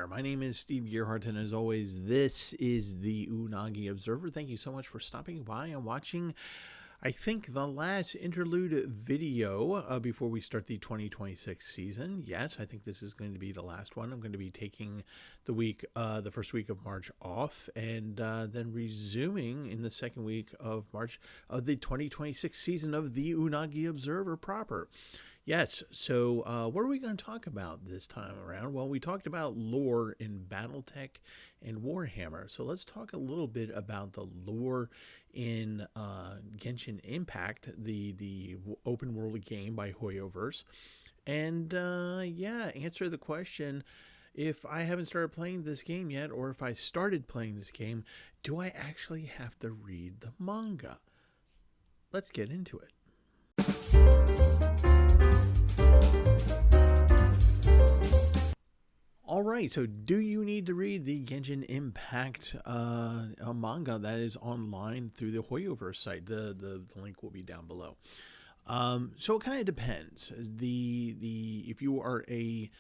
there. My name is Steve Gearhart, and as always, this is the Unagi Observer. Thank you so much for stopping by and watching, I think, the last interlude video before we start the 2026 season. Yes, I think this is going to be the last one. I'm going to be taking the first week of March off, and then resuming in the second week of March of the 2026 season of the Unagi Observer proper. Yes, so what are we going to talk about this time around? Well, we talked about lore in Battletech and Warhammer. So let's talk a little bit about the lore in Genshin Impact, the open world game by Hoyoverse. And answer the question, if I haven't started playing this game yet, or if I started playing this game, do I actually have to read the manga? Let's get into it. All right, so do you need to read the Genshin Impact manga that is online through the Hoyoverse site? The link will be down below. So it kind of depends. If you are you're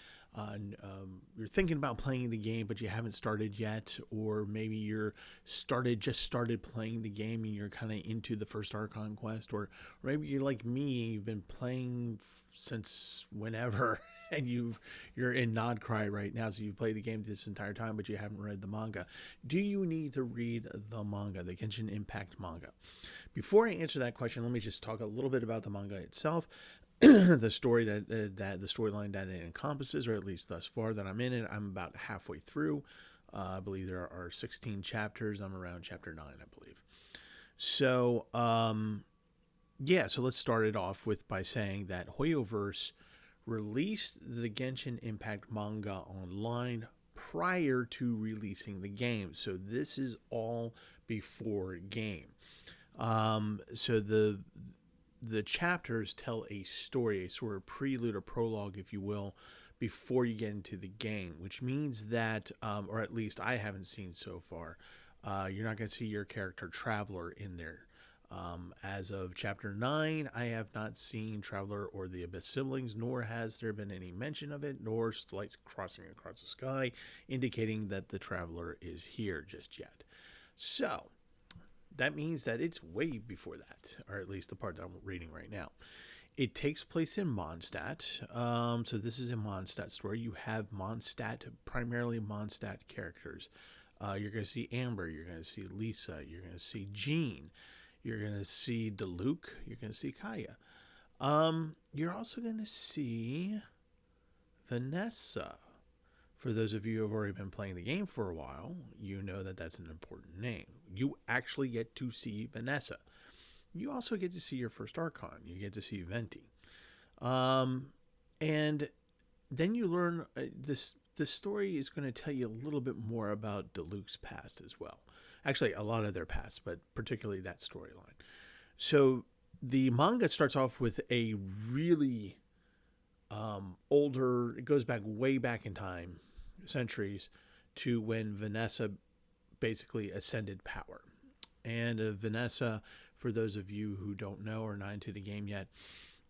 thinking about playing the game but you haven't started yet, or maybe you're just started playing the game and you're kind of into the first Archon quest, or maybe you're like me, you've been playing since whenever. And you're in Nodcry right now, so you've played the game this entire time, but you haven't read the manga. Do you need to read the manga, the Genshin Impact manga? Before I answer that question, let me just talk a little bit about the manga itself, the story the storyline that it encompasses, or at least thus far that I'm in it. I'm about halfway through. I believe there are 16 chapters. I'm around chapter 9, I believe. So, so let's start it off by saying that Hoyoverse released the Genshin Impact manga online prior to releasing the game. So this is all before game. So the chapters tell a story, a sort of prelude or prologue, if you will, before you get into the game, which means that, or at least I haven't seen so far, you're not going to see your character Traveler in there. As of chapter 9, I have not seen Traveler or the Abyss siblings, nor has there been any mention of it, nor lights crossing across the sky, indicating that the Traveler is here just yet. So that means that it's way before that, or at least the part that I'm reading right now. It takes place in Mondstadt. So this is a Mondstadt story. You have primarily Mondstadt characters. You're going to see Amber, you're going to see Lisa, you're going to see Jean, you're going to see Diluc, you're going to see Kaya. You're also going to see Vanessa. For those of you who have already been playing the game for a while, you know that that's an important name. You actually get to see Vanessa. You also get to see your first Archon. You get to see Venti. And then you learn this story is going to tell you a little bit more about Diluc's past as well. Actually, a lot of their past, but particularly that storyline. So the manga starts off with a really older, it goes way back in time, centuries, to when Vanessa basically ascended power. And Vanessa, for those of you who don't know or not into the game yet,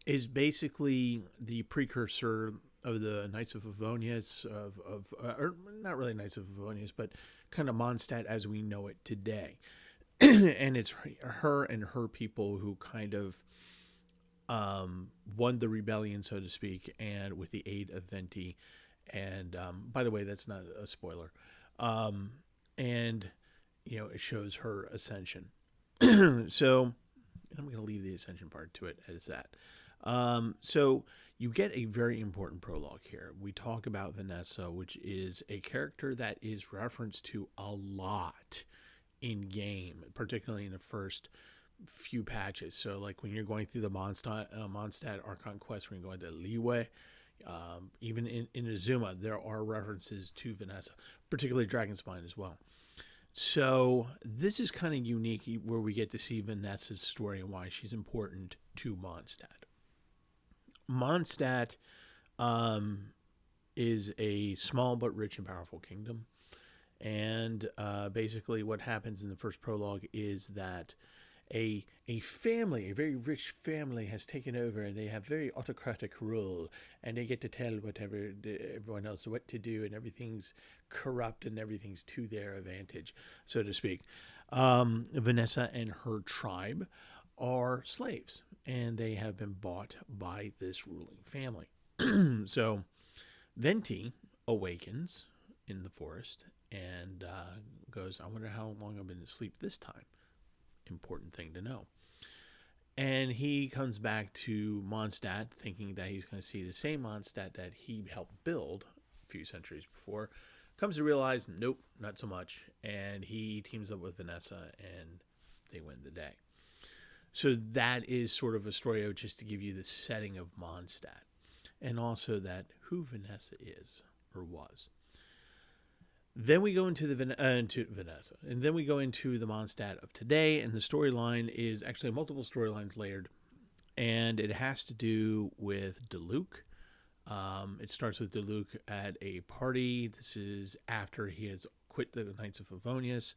is basically the precursor of the Knights of Favonius, or not really Knights of Favonius, but kind of Mondstadt as we know it today. And it's her and her people who kind of won the rebellion, so to speak, and with the aid of Venti. And by the way, that's not a spoiler. And, it shows her ascension. So I'm going to leave the ascension part to it as that. So you get a very important prologue here. We talk about Vanessa, which is a character that is referenced to a lot in game, particularly in the first few patches. So like when you're going through the Mondstadt Archon quest, when you're going to Liyue, even in Azuma, there are references to Vanessa, particularly Dragonspine as well. So this is kind of unique, where we get to see Vanessa's story and why she's important to Mondstadt. Mondstadt is a small but rich and powerful kingdom. And basically what happens in the first prologue is that a family, a very rich family, has taken over, and they have very autocratic rule, and they get to tell everyone else what to do, and everything's corrupt and everything's to their advantage, so to speak. Vanessa and her tribe are slaves, and they have been bought by this ruling family. So Venti awakens in the forest and goes, I wonder how long I've been asleep this time. Important thing to know. And he comes back to Mondstadt thinking that he's going to see the same Mondstadt that he helped build a few centuries before. Comes to realize, nope, not so much. And he teams up with Vanessa and they win the day. So that is sort of a story of just to give you the setting of Mondstadt. And also that who Vanessa is or was. Then we go into into Vanessa, and then we go into the Mondstadt of today, and the storyline is actually multiple storylines layered, and it has to do with Diluc. It starts with Diluc at a party. This is after he has quit the Knights of Favonius,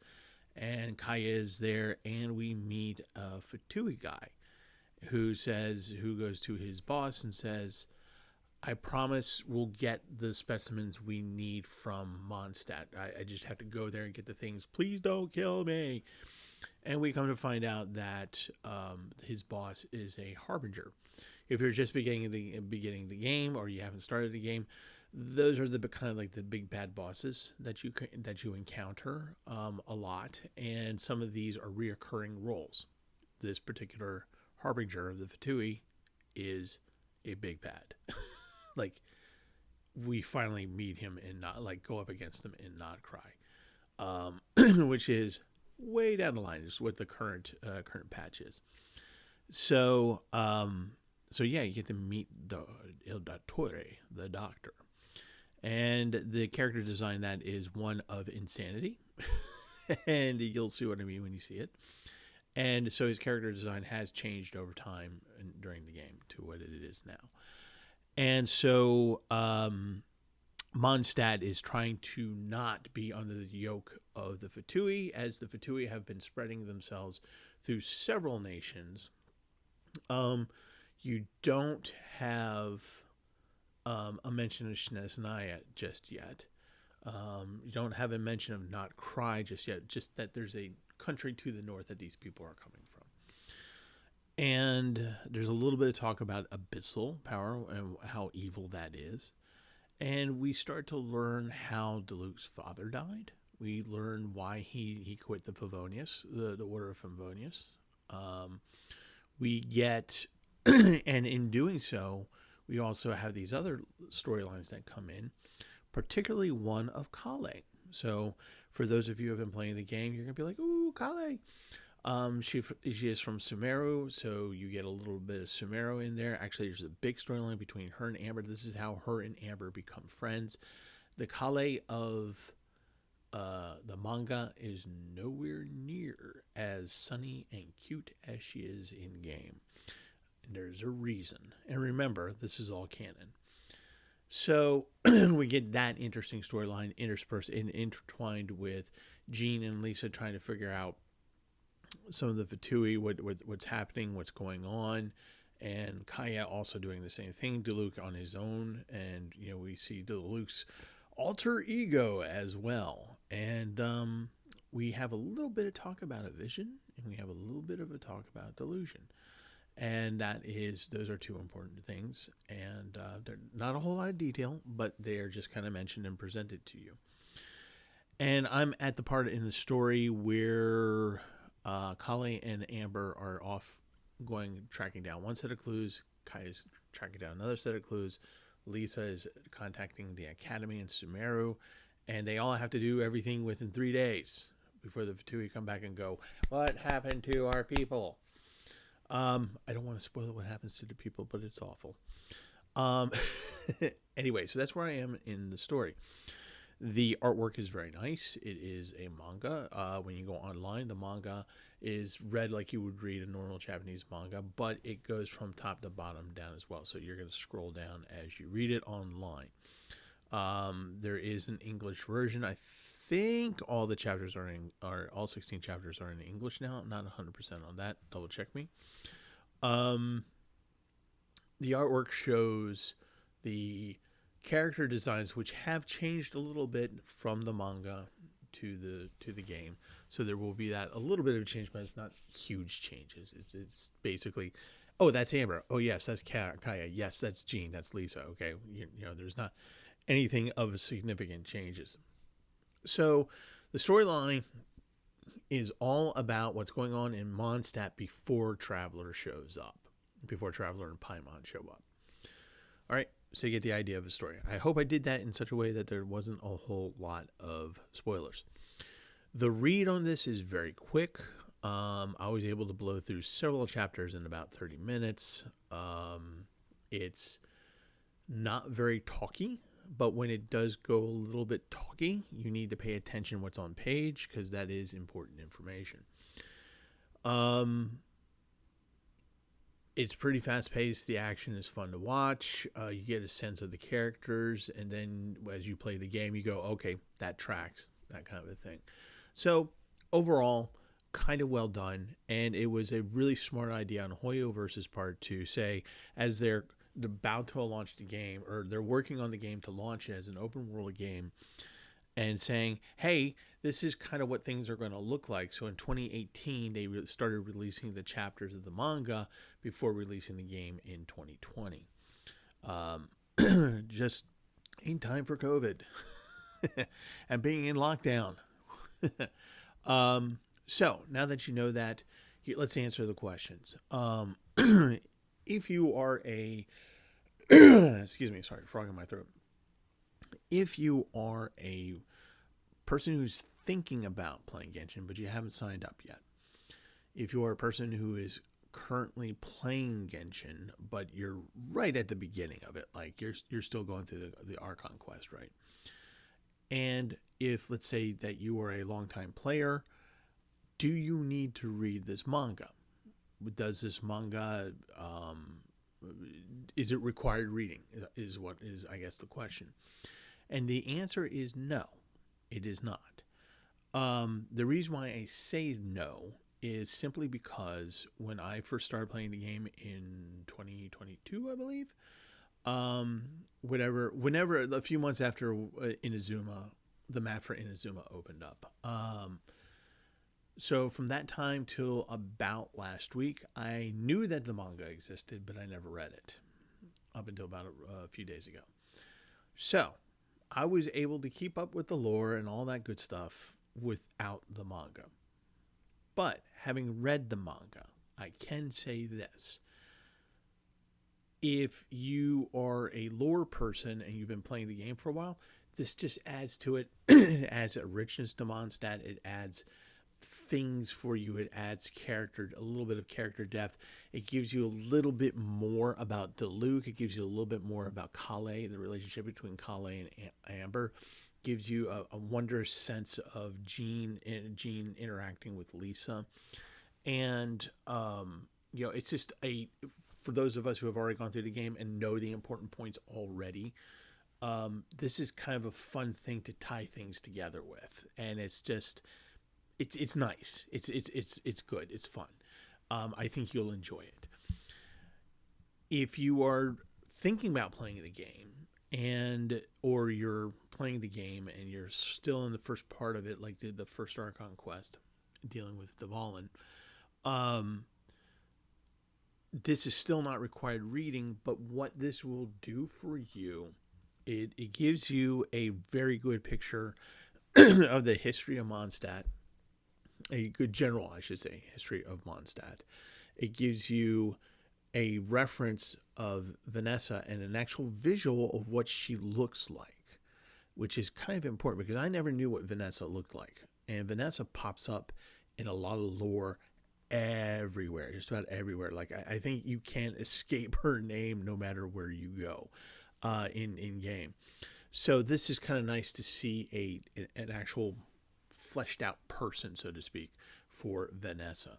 and Kaya is there, and we meet a Fatui guy who goes to his boss and says, I promise we'll get the specimens we need from Mondstadt. I just have to go there and get the things. Please don't kill me. And we come to find out that his boss is a harbinger. If you're just beginning the game or you haven't started the game, those are the kind of like the big bad bosses that you encounter a lot, and some of these are reoccurring roles. This particular harbinger of the Fatui is a big bad. Like, we finally meet him and not like go up against him and not cry, which is way down the line. Is what the current patch is. So yeah, you get to meet Il Dottore, the doctor, and the character design that is one of insanity, and you'll see what I mean when you see it. And so his character design has changed over time during the game to what it is now. And so Mondstadt is trying to not be under the yoke of the Fatui, as the Fatui have been spreading themselves through several nations. You don't have a mention of Shnesnaya just yet. You don't have a mention of Not Cry just yet, just that there's a country to the north that these people are coming from. And there's a little bit of talk about abyssal power and how evil that is. And we start to learn how Diluc's father died. We learn why he quit the Favonius, the Order of Favonius. We get, and in doing so, we also have these other storylines that come in, particularly one of Kale. So for those of you who have been playing the game, you're going to be like, ooh, Kale. She is from Sumeru, so you get a little bit of Sumeru in there. Actually, there's a big storyline between her and Amber. This is how her and Amber become friends. The Kale of the manga is nowhere near as sunny and cute as she is in game. And there's a reason. And remember, this is all canon. So we get that interesting storyline interspersed and intertwined with Jean and Lisa trying to figure out some of the Fatui, what's happening, what's going on, and Kaya also doing the same thing. Diluc on his own, and we see Diluc's alter ego as well. And we have a little bit of talk about a vision, and we have a little bit of a talk about delusion. And those are two important things, and they're not a whole lot of detail, but they are just kind of mentioned and presented to you. And I'm at the part in the story where Kale and Amber are off tracking down one set of clues. Kaya's tracking down another set of clues. Lisa is contacting the academy in Sumeru, and they all have to do everything within 3 days before the Fatui come back and go, what happened to our people? I don't want to spoil what happens to the people, but it's awful. Anyway, so that's where I am in the story. The artwork is very nice. It is a manga. When you go online, the manga is read like you would read a normal Japanese manga, but it goes from top to bottom down as well. So you're going to scroll down as you read it online. There is an English version. I think all the chapters are all 16 chapters are in English now. I'm not 100% on that. Double check me. The artwork shows the character designs, which have changed a little bit from the manga to the game. So there will be that a little bit of a change, but it's not huge changes. It's basically, oh, that's Amber. Oh yes, that's Kaya. Yes, that's Jean. That's Lisa. Okay, you know, there's not anything of significant changes. So the storyline is all about what's going on in Mondstadt before Traveler shows up, before Traveler and Paimon show up. All right, so you get the idea of the story. I hope I did that in such a way that there wasn't a whole lot of spoilers. The read on this is very quick. I was able to blow through several chapters in about 30 minutes. It's not very talky, but when it does go a little bit talky, you need to pay attention what's on page because that is important information. It's pretty fast paced. The action is fun to watch. You get a sense of the characters, and then as you play the game, you go, okay, that tracks, that kind of a thing. So overall, kind of well done, and it was a really smart idea on Hoyo versus Part 2. Say, as they're about to launch the game, or they're working on the game to launch it as an open world game, and saying, hey, this is kind of what things are going to look like. So in 2018, they started releasing the chapters of the manga before releasing the game in 2020. Just in time for COVID and being in lockdown. So now that you know that, let's answer the questions. If you are a excuse me, sorry, frog in my throat. If you are a person who's thinking about playing Genshin, but you haven't signed up yet, if you are a person who is currently playing Genshin, but you're right at the beginning of it, like you're still going through the Archon quest, right? And if, let's say that you are a longtime player, do you need to read this manga? Does this manga, is it required reading, is what is, I guess, the question. And the answer is no, it is not. The reason why I say no is simply because when I first started playing the game in 2022, I believe, whenever a few months after Inazuma, the map for Inazuma opened up. So from that time till about last week, I knew that the manga existed, but I never read it up until about a few days ago. So I was able to keep up with the lore and all that good stuff without the manga. But having read the manga, I can say this. If you are a lore person and you've been playing the game for a while, this just adds to it. It adds a richness to Mondstadt. It adds things for you. It adds character, a little bit of character depth. It gives you a little bit more about Diluc. It gives you a little bit more about Kale, the relationship between Kale and Amber. Gives you a wondrous sense of Jean interacting with Lisa. And, it's just for those of us who have already gone through the game and know the important points already, this is kind of a fun thing to tie things together with. And it's just, it's nice. It's good. It's fun. I think you'll enjoy it. If you are thinking about playing the game or you're playing the game and you're still in the first part of it, like the first Archon quest dealing with Dvalin, this is still not required reading, but what this will do for you, it gives you a very good picture of the history of Mondstadt, a good general, I should say, history of Mondstadt. It gives you a reference of Vanessa and an actual visual of what she looks like, which is kind of important because I never knew what Vanessa looked like. And Vanessa pops up in a lot of lore everywhere, just about everywhere. Like I think you can't escape her name no matter where you go in game. So this is kind of nice to see an actual fleshed out person, so to speak, for Vanessa.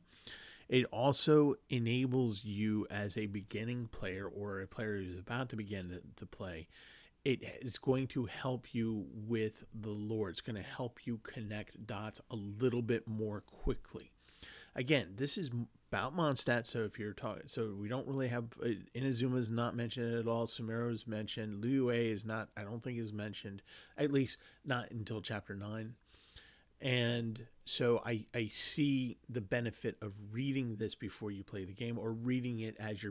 It also enables you as a beginning player or a player who's about to begin to play. it is going to help you with the lore. It's going to help you connect dots a little bit more quickly. Again, this is about Mondstadt, so if you're talking, so we don't really have Inazuma's not mentioned at all. Sumeru's mentioned. Liyue is not. I don't think is mentioned, at least not until chapter 9. And so I see the benefit of reading this before you play the game, or reading it as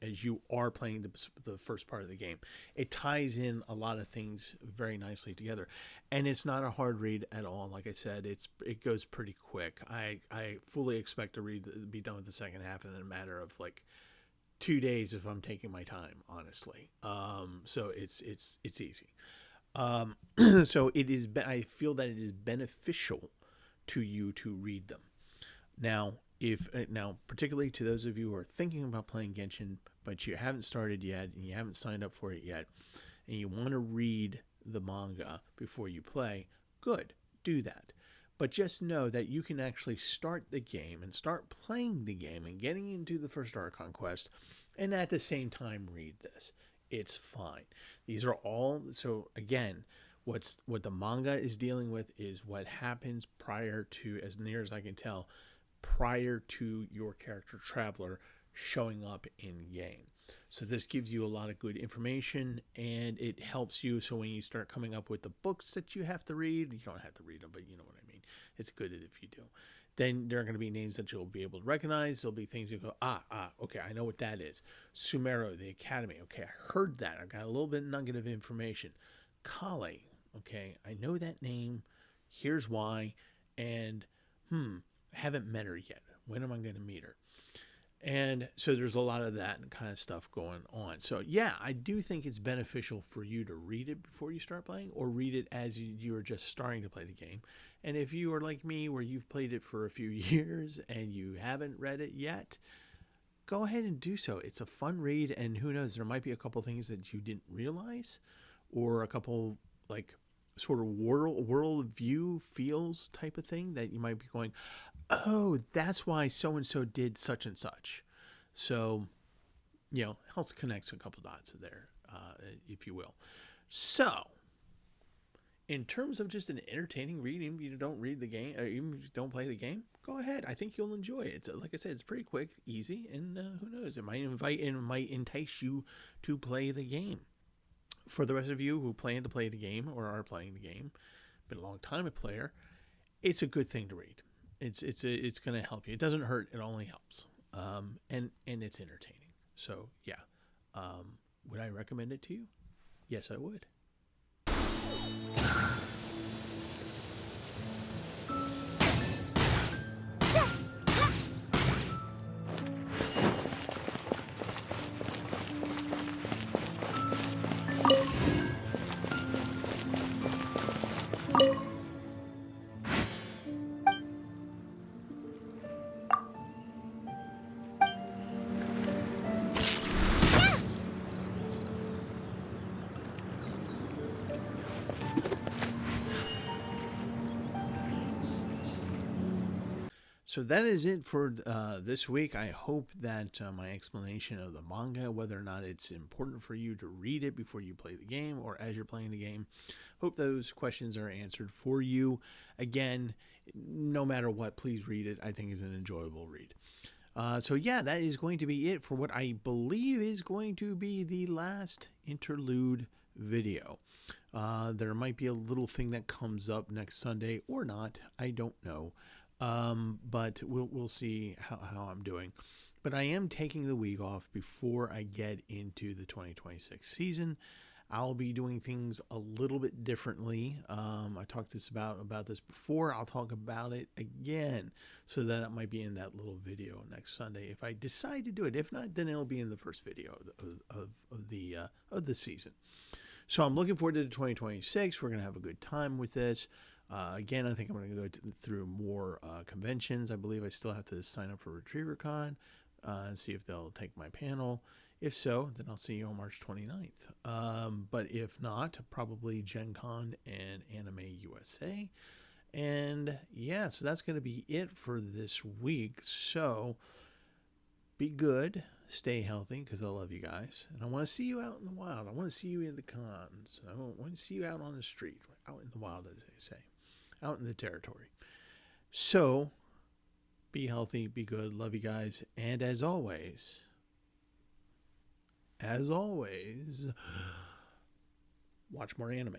as you are playing the first part of the game. It ties in a lot of things very nicely together, and it's not a hard read at all. Like I said, it goes pretty quick. I fully expect to be done with the second half in a matter of like 2 days if I'm taking my time, honestly. So it's easy. So it is. I feel that it is beneficial to you to read them. Now, particularly to those of you who are thinking about playing Genshin, but you haven't started yet and you haven't signed up for it yet, and you want to read the manga before you play, good, do that. But just know that you can actually start the game and start playing the game and getting into the first Archon quest, and at the same time read this. It's fine. These are all, so again, what the manga is dealing with is what happens prior to, as near as I can tell, prior to your character Traveler showing up in game. So this gives you a lot of good information, and it helps you. So when you start coming up with the books that you have to read, you don't have to read them, but you know what I mean. It's good if you do. Then there are going to be names that you'll be able to recognize. There'll be things you go, okay, I know what that is. Sumeru, the Academy. Okay, I heard that. I got a little bit nugget of information. Kale, okay, I know that name. Here's why. And, I haven't met her yet. When am I going to meet her? And so there's a lot of that kind of stuff going on. So yeah, I do think it's beneficial for you to read it before you start playing, or read it as you're just starting to play the game. And if you are like me, where you've played it for a few years and you haven't read it yet, go ahead and do so. It's a fun read, and who knows, there might be a couple things that you didn't realize, or a couple like sort of world view feels type of thing that you might be going, oh, that's why so-and-so did such and such. So, helps connect a couple dots there, if you will. So, in terms of just an entertaining read, even if you don't read the game, or even if you don't play the game, go ahead. I think you'll enjoy it. It's, like I said, it's pretty quick, easy, and who knows, it might entice you to play the game. For the rest of you who plan to play the game or are playing the game, been a long time a player, it's a good thing to read. It's going to help you. It doesn't hurt. It only helps. And it's entertaining. So yeah. Would I recommend it to you? Yes, I would. So that is it for this week. I hope that my explanation of the manga, whether or not it's important for you to read it before you play the game or as you're playing the game, hope those questions are answered for you. Again, no matter what, please read it. I think it's an enjoyable read. So yeah, that is going to be it for what I believe is going to be the last interlude video. There might be a little thing that comes up next Sunday or not. I don't know. But we'll see how I'm doing. But I am taking the week off before I get into the 2026 season. I'll be doing things a little bit differently. I talked about this before. I'll talk about it again, so that it might be in that little video next Sunday if I decide to do it. If not, then it'll be in the first video of the season. So I'm looking forward to the 2026. We're gonna have a good time with this. Again, I think I'm going to go through more conventions. I believe I still have to sign up for RetrieverCon and see if they'll take my panel. If so, then I'll see you on March 29th. But if not, probably Gen Con and Anime USA. And so that's going to be it for this week. So be good, stay healthy because I love you guys. And I want to see you out in the wild. I want to see you in the cons. I want to see you out on the street, out in the wild, as they say, out in the territory. So, be healthy, be good, love you guys. And as always, watch more anime.